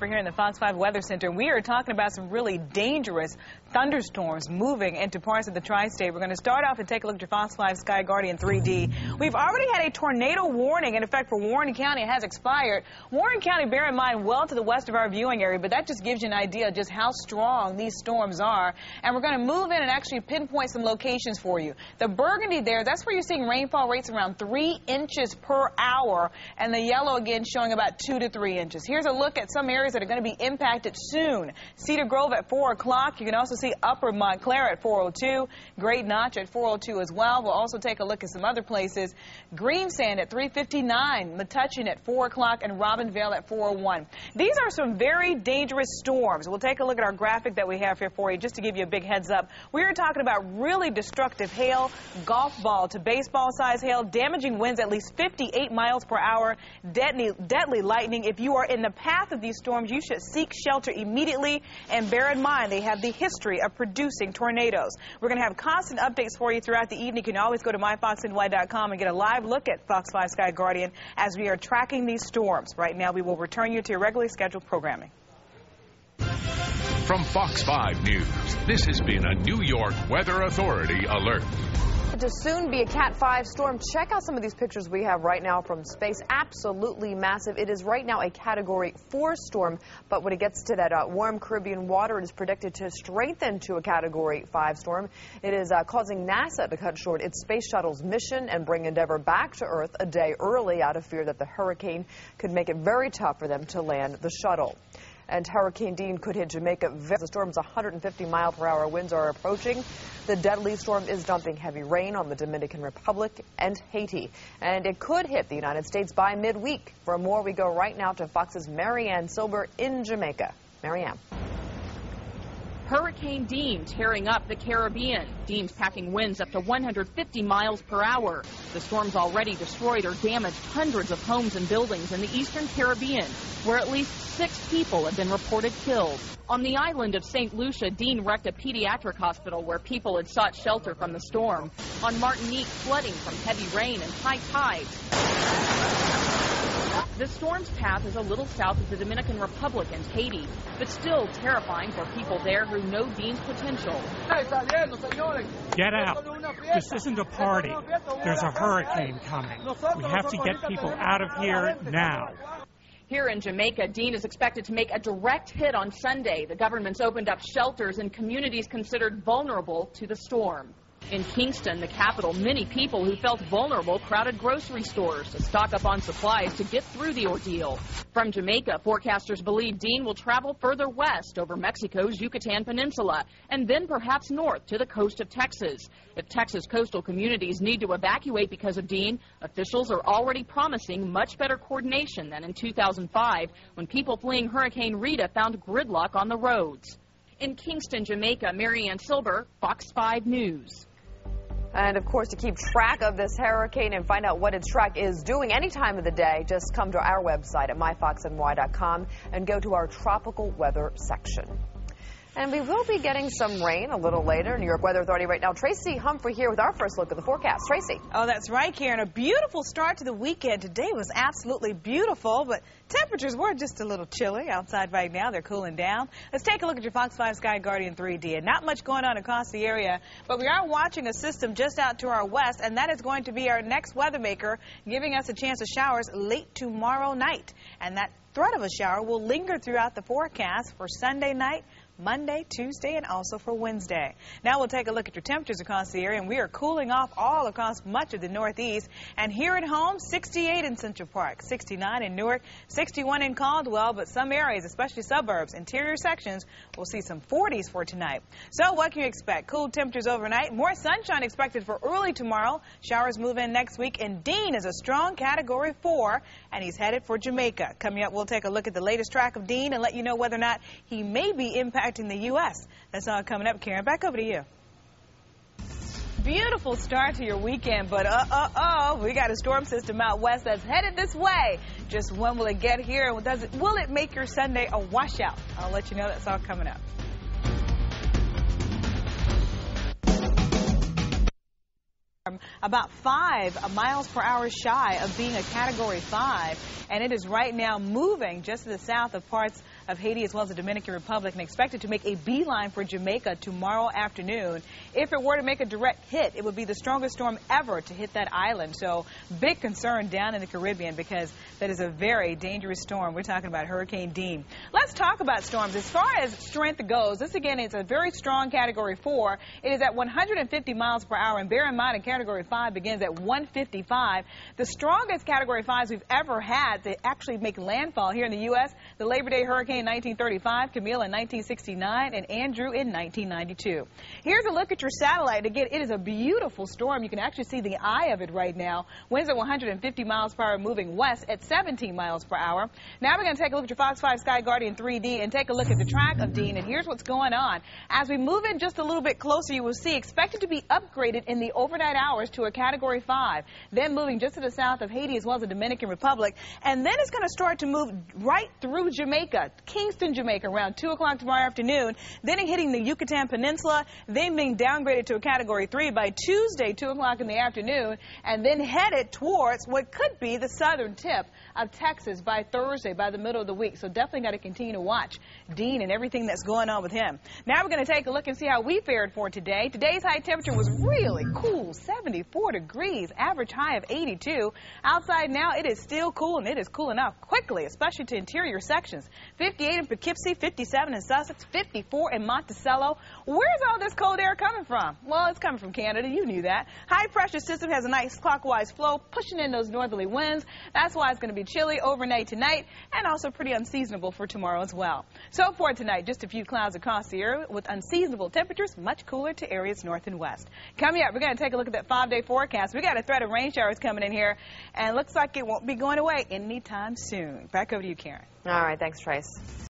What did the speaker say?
We're here in the Fox 5 Weather Center. We are talking about some really dangerous thunderstorms moving into parts of the tri-state. We're going to start off and take a look at your Fox 5 Sky Guardian 3D. We've already had a tornado warning in effect for Warren County. It has expired. Warren County, bear in mind, well to the west of our viewing area, but that just gives you an idea of just how strong these storms are. And we're going to move in and actually pinpoint some locations for you. The burgundy there, that's where you're seeing rainfall rates around 3 inches per hour, and the yellow again showing about 2 to 3 inches. Here's a look at some areas that are going to be impacted soon. Cedar Grove at 4 o'clock. You can also see Upper Montclair at 4:02. Great Notch at 4:02 as well. We'll also take a look at some other places. Greensand at 3:59. Metuchen at 4 o'clock and Robinvale at 4:01. These are some very dangerous storms. We'll take a look at our graphic that we have here for you just to give you a big heads up. We are talking about really destructive hail, golf ball to baseball size hail, damaging winds at least 58 miles per hour, deadly lightning. If you are in the path of these storms, you should seek shelter immediately, and bear in mind they have the history of producing tornadoes. We're going to have constant updates for you throughout the evening. You can always go to myfoxny.com and get a live look at Fox 5 Sky Guardian as we are tracking these storms. Right now, we will return you to your regularly scheduled programming. From Fox 5 News, this has been a New York Weather Authority alert. To soon be a Cat 5 storm, check out some of these pictures we have right now from space. Absolutely massive. It is right now a Category 4 storm, but when it gets to that warm Caribbean water, it is predicted to strengthen to a Category 5 storm. It is causing NASA to cut short its space shuttle's mission and bring Endeavour back to Earth a day early out of fear that the hurricane could make it very tough for them to land the shuttle. And Hurricane Dean could hit Jamaica. The storm's 150-mile-per-hour winds are approaching. The deadly storm is dumping heavy rain on the Dominican Republic and Haiti. And it could hit the United States by midweek. For more, we go right now to Fox's Marianne Silber in Jamaica. Marianne. Hurricane Dean tearing up the Caribbean. Dean's packing winds up to 150 miles per hour. The storm's already destroyed or damaged hundreds of homes and buildings in the eastern Caribbean, where at least 6 people have been reported killed. On the island of St. Lucia, Dean wrecked a pediatric hospital where people had sought shelter from the storm. On Martinique, flooding from heavy rain and high tides. The storm's path is a little south of the Dominican Republic and Haiti, but still terrifying for people there who know Dean's potential. Get out. This isn't a party. There's a hurricane coming. We have to get people out of here now. Here in Jamaica, Dean is expected to make a direct hit on Sunday. The government's opened up shelters in communities considered vulnerable to the storm. In Kingston, the capital, many people who felt vulnerable crowded grocery stores to stock up on supplies to get through the ordeal. From Jamaica, forecasters believe Dean will travel further west over Mexico's Yucatan Peninsula and then perhaps north to the coast of Texas. If Texas coastal communities need to evacuate because of Dean, officials are already promising much better coordination than in 2005 when people fleeing Hurricane Rita found gridlock on the roads. In Kingston, Jamaica, Marianne Silber, Fox 5 News. And, of course, to keep track of this hurricane and find out what its track is doing any time of the day, just come to our website at myfoxny.com and go to our tropical weather section. And we will be getting some rain a little later. New York Weather Authority right now. Tracy Humphrey here with our first look at the forecast. Tracy. Oh, that's right, Karen. A beautiful start to the weekend. Today was absolutely beautiful, but temperatures were just a little chilly outside right now. They're cooling down. Let's take a look at your Fox 5 Sky Guardian 3D. And not much going on across the area, but we are watching a system just out to our west, and that is going to be our next weather maker, giving us a chance of showers late tomorrow night. And that threat of a shower will linger throughout the forecast for Sunday night, Monday, Tuesday, and also for Wednesday. Now we'll take a look at your temperatures across the area, and we are cooling off all across much of the Northeast. And here at home, 68 in Central Park, 69 in Newark, 61 in Caldwell, but some areas, especially suburbs, interior sections, will see some 40s for tonight. So what can you expect? Cool temperatures overnight, more sunshine expected for early tomorrow. Showers move in next week, and Dean is a strong Category 4, and he's headed for Jamaica. Coming up, we'll take a look at the latest track of Dean and let you know whether or not he may be impacting the U.S. That's all coming up. Karen, back over to you. Beautiful start to your weekend, but we got a storm system out west that's headed this way. Just when will it get here? Will it make your Sunday a washout? I'll let you know. That's all coming up. About 5 miles per hour shy of being a Category 5, and it is right now moving just to the south of parts of Haiti as well as the Dominican Republic and expected to make a beeline for Jamaica tomorrow afternoon. If it were to make a direct hit, it would be the strongest storm ever to hit that island. So big concern down in the Caribbean because that is a very dangerous storm. We're talking about Hurricane Dean. Let's talk about storms. As far as strength goes, this again is a very strong Category 4. It is at 150 miles per hour, and bear in mind a Category 5 begins at 155. The strongest Category 5s we've ever had to actually make landfall here in the U.S., the Labor Day hurricane in 1935, Camille in 1969, and Andrew in 1992. Here's a look at your satellite. Again, it is a beautiful storm. You can actually see the eye of it right now. Winds at 150 miles per hour, moving west at 17 miles per hour. Now we're going to take a look at your Fox 5 Sky Guardian 3D and take a look at the track of Dean. And here's what's going on. As we move in just a little bit closer, you will see expected to be upgraded in the overnight hours to a Category 5. Then moving just to the south of Haiti as well as the Dominican Republic. And then it's going to start to move right through Jamaica, Kingston, Jamaica, around 2 o'clock tomorrow afternoon. Then hitting the Yucatan Peninsula, then being downgraded to a Category 3 by Tuesday, 2 o'clock in the afternoon, and then headed towards what could be the southern tip of Texas by Thursday, by the middle of the week. So definitely got to continue to watch Dean and everything that's going on with him. Now we're going to take a look and see how we fared for today. Today's high temperature was really cool, 74 degrees, average high of 82. Outside now, it is still cool, and it is cooling off quickly, especially to interior sections. 58 in Poughkeepsie, 57 in Sussex, 54 in Monticello. Where's all this cold air coming from? Well, it's coming from Canada. You knew that. High pressure system has a nice clockwise flow, pushing in those northerly winds. That's why it's going to be chilly overnight tonight and also pretty unseasonable for tomorrow as well. So for tonight, just a few clouds across the area with unseasonable temperatures, much cooler to areas north and west. Coming up, we're going to take a look at that 5-day forecast. We got a threat of rain showers coming in here, and it looks like it won't be going away anytime soon. Back over to you, Karen. All right, thanks, Trace.